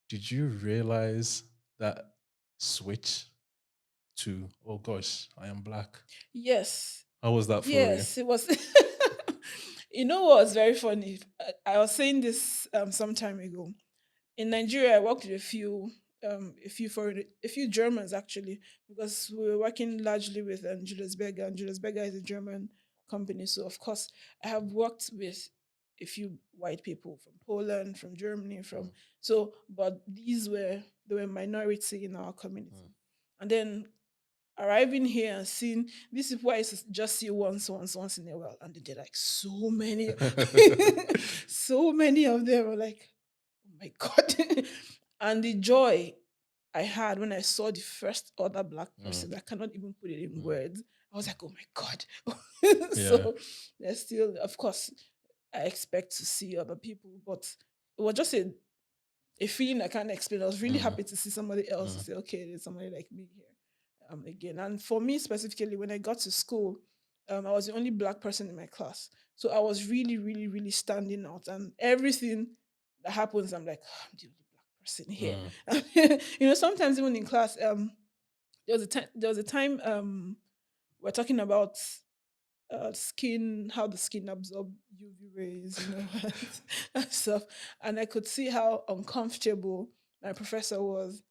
did you realize that switch to, oh gosh, I am black? Yes, How was that for you? yes, it was. You know what was very funny? I was saying this some time ago. In Nigeria, I worked with a few Germans actually, because we were working largely with Julius Berger, and Julius Berger is a German company. So of course, I have worked with a few white people from Poland, from Germany, Mm, but they were minority in our community. mm, And then arriving here and seeing these people I used to just see once in a while, and they're like so many, so many of them were like, oh my god. And the joy I had when I saw the first other black mm, person, I cannot even put it in mm. words. I was like, oh my god. Yeah. So there's still, of course, I expect to see other people, but it was just a feeling I can't explain. I was really Mm, happy to see somebody else to mm, say, okay, there's somebody like me here again. And for me specifically, when I got to school, I was the only black person in my class. So I was really, really, really standing out. And everything that happens, I'm like, "Ah, I'm the only black person mm, here." Sometimes even in class, there was a time we're talking about skin, how the skin absorb UV rays, and stuff. And I could see how uncomfortable my professor was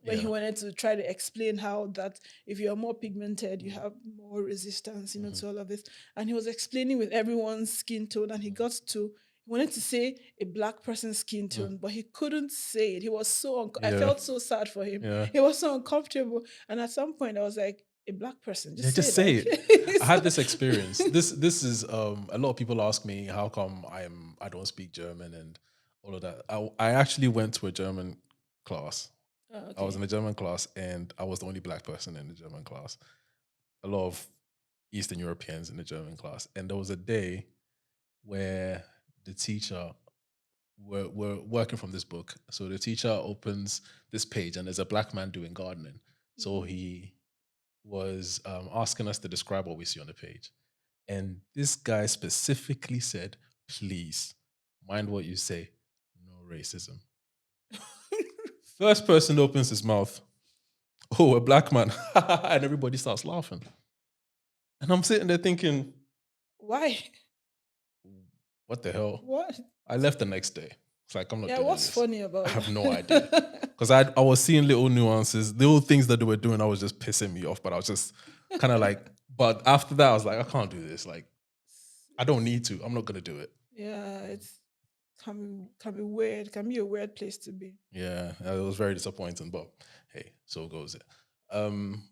when he yeah. wanted to try to explain how that if you're more pigmented, you Mm, have more resistance, mhm, to all of this. And he was explaining with everyone's skin tone, and mm, he wanted to say a black person's skin mm. tone, but he couldn't say it. He was I Yeah. felt so sad for him. Yeah. He was so uncomfortable. And at some point, I was like, a black person, Yeah, just say just it. say Like, it. I had this experience. This is a lot of people ask me how come I don't speak German and all of that. I actually went to a German class. oh, I was in okay. a German class and I was the only black person in the German class. A lot of Eastern Europeans in the German class. And there was a day where the teacher we're working from this book. So the teacher opens this page and there's a black man doing gardening. So Mm. he was asking us to describe what we see on the page. And this guy specifically said, please mind what you say, no racism. First person opens his mouth, oh, a black man. And everybody starts laughing. And I'm sitting there thinking, Why? what the hell? What? I left the next day. It's like, I'm not Yeah, doing what's this. funny I about have no idea. that? Because I was seeing little nuances, little things that they were doing, I was just pissing me off. But I was just kind of like, but after that, I was like, I can't do this. Like, I don't It's need to. I'm not going to do it. Yeah, it's can be weird. Can be a weird place to be. Yeah, it was very disappointing, but hey, so goes it.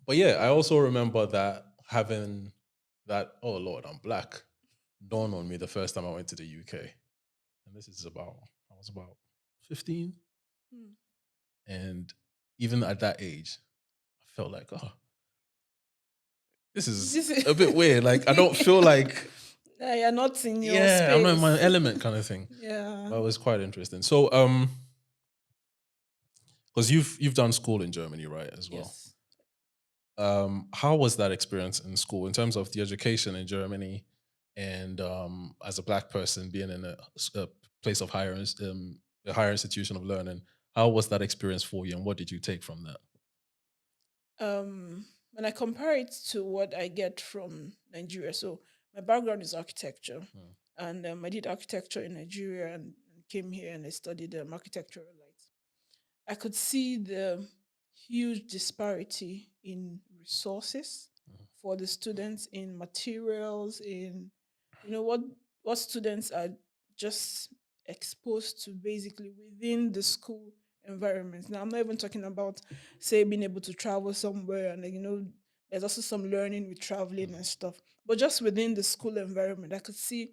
But yeah, I also remember that having that, oh Lord, I'm black, dawned on me the first time I went to the UK. And this is I was about 15. Hmm. And even at that age, I felt like, oh, this is This a bit is weird. Like, I don't feel like, You're not in your yeah, I'm not in my space. element kind of thing. Yeah. But it was quite interesting. So, because you've done school in Germany, right, as well. Yes. How was that experience in school in terms of the education in Germany and as a black person being in a place of a higher institution of learning? How was that experience for you, and what did you take from that? When I compare it to what I get from Nigeria, so my background is architecture, Mm, and I did architecture in Nigeria and came here and I studied architectural lights. I could see the huge disparity in resources mm, for the students, in materials, in you know what students are just exposed to basically within the school environment. Now I'm not even talking about say being able to travel somewhere and there's also some learning with traveling mm, and stuff. But just within the school environment, I could see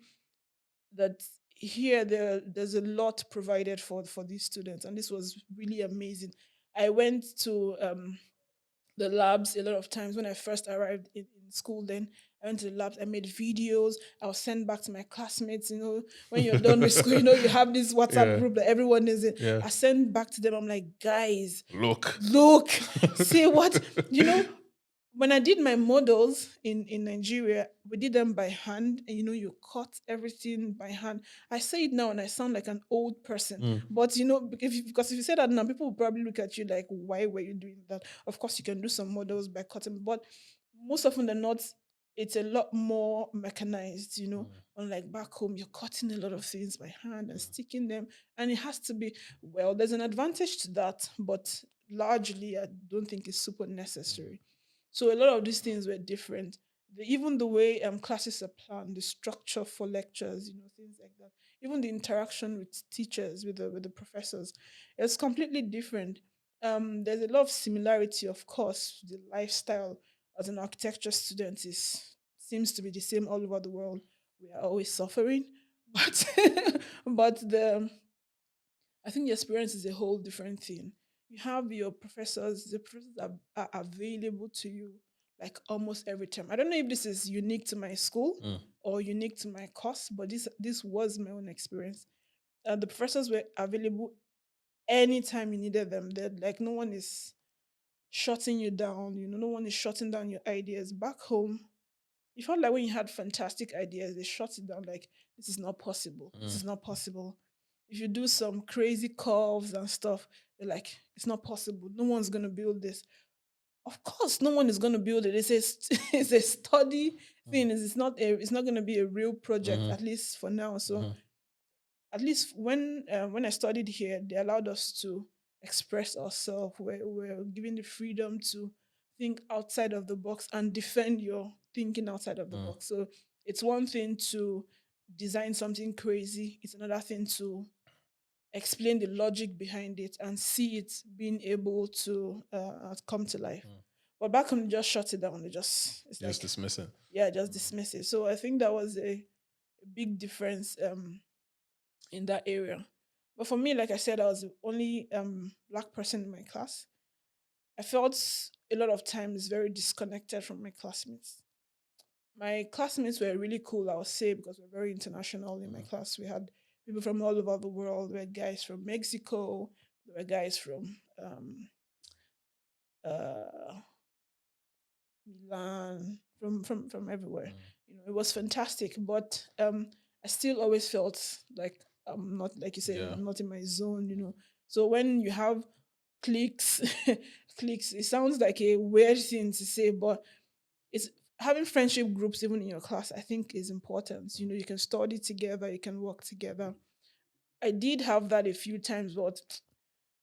that here there's a lot provided for these students, and this was really amazing. I went to the labs a lot of times when I first arrived in school. Then I went to the labs, I made videos, I was sent back to my classmates. When you're done with school, you have this WhatsApp yeah, group that everyone is in. yeah. I sent back to them, I'm like, guys, Look. look, see what you know when I did my models in Nigeria, we did them by hand, and you cut everything by hand. I say it now, and I sound like an old person, Mm, but because if you say that now, people will probably look at you like, "Why were you doing that?" Of course, you can do some models by cutting, but most often than not, it's a lot more mechanized. mm, Unlike back home, you're cutting a lot of things by hand and mm, sticking them, and it has to be well. There's an advantage to that, but largely, I don't think it's super mm, necessary. So a lot of these things were different. Even the way classes are planned, the structure for lectures, things like that. Even the interaction with teachers, with the professors, it's completely different. There's a lot of similarity, of course. The lifestyle as an architecture student is seems to be the same all over the world. We are always suffering, but but the I think the experience is a whole different thing. You have your professors, the professors are available to you like almost every time. I don't know if this is unique to my school mm. or unique to my course, but this was my own experience. The professors were available anytime you needed them. They're like no one is shutting you down, no one is shutting down your ideas. Back home, you felt like when you had fantastic ideas, they shut it down like this is not possible. This Mm. is not possible. If you do some crazy curves and stuff, they're like, it's not possible. No one's gonna build this. Of course, no one is gonna build it. It's a study Mhm, thing. It's not gonna be a real project, mhm, at least for now. So mhm, at least when I studied here, they allowed us to express ourselves. We're given the freedom to think outside of the box and defend your thinking outside of the mm, box. So it's one thing to design something crazy. It's another thing to explain the logic behind it and see it being able to come to life. mm. But back when they just shut it down, it's Just like, dismiss it. yeah, just Mm, dismiss it. So I think that was a big difference in that area. But for me, like I said, I was the only black person in my class. I felt a lot of times very disconnected from my classmates. My classmates were really cool, I would say, because we're very international in my mhm, class. We had people from all over the world. There were guys from Mexico. There were guys from uh, Milan, from everywhere. mm. It was fantastic. But I still always felt like I'm not, like you said, Yeah. I'm not in my zone. So when you have cliques, cliques, it sounds like a weird thing to say, but it's having friendship groups even in your class, I think is important. Mm. You can study together, you can work together. I did have that a few times, but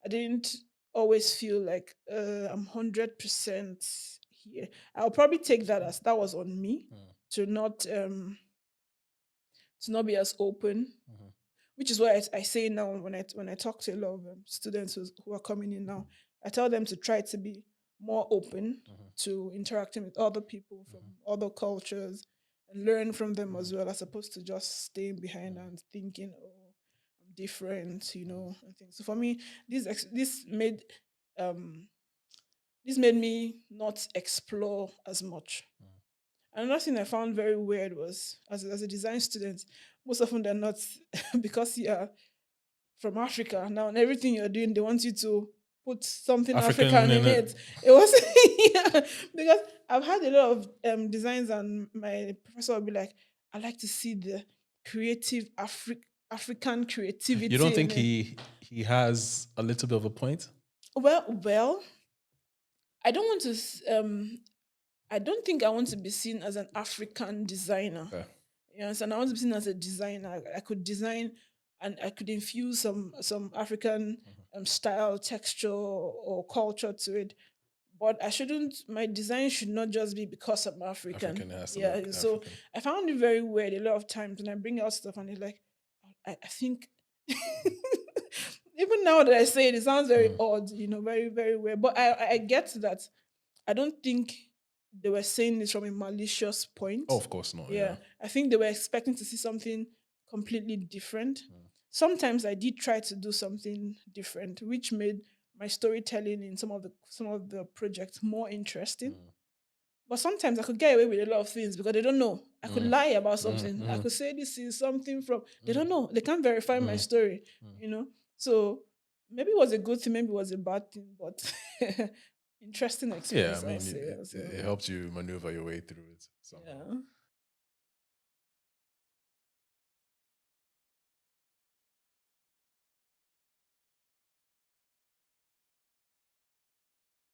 I didn't always feel like I'm 100% here. I'll probably take that as that was on me Mm, to not be as open, mhm, which is why I say now when I talk to a lot of students who are coming in now, I tell them to try to be more open mhm, to interacting with other people from mhm, other cultures and learn from them mhm, as well, as opposed to just staying behind mhm, and thinking, oh, I'm different, mhm, and things. So for me, um this made me not explore as much. mhm. Another thing I found very weird was as a design student, most often than not, because you're from Africa. Now, and everything you're doing, they want you to put something African African in in it. it. It was yeah, because I've had a lot of designs, and my professor would be like, "I like to see the creative African You don't creativity in think it." he has a little bit of a point? Well, I don't want to. I don't think I want to be seen as an African designer. Okay. Yes, and I want to be seen as a designer. I could design and I could infuse some African Mhm. style, texture, or culture to it. But I shouldn't. My design should not just be because I'm African. African, it has to look Yeah. So African. I found it very weird a lot of times when I bring out stuff and it's like, I think. Even now that I say it, it sounds very Mm. odd. Very very weird. But I get that. I don't think they were saying this from a malicious Oh, point. of course not. Yeah. Yeah, I think they were expecting to see something completely different. Mm, Sometimes I did try to do something different, which made my storytelling in some of the projects more interesting. mm, But sometimes I could get away with a lot of things because they don't know. I could mm, lie about mm, something. I mm, could say this is something from they mm, don't know. They can't verify my mm, story, mm. So maybe it was a good thing, maybe it was a bad thing, but Interesting Yeah, I experience, I'll mean, say it, as it, well. it helps you maneuver your way through it somehow. Yeah.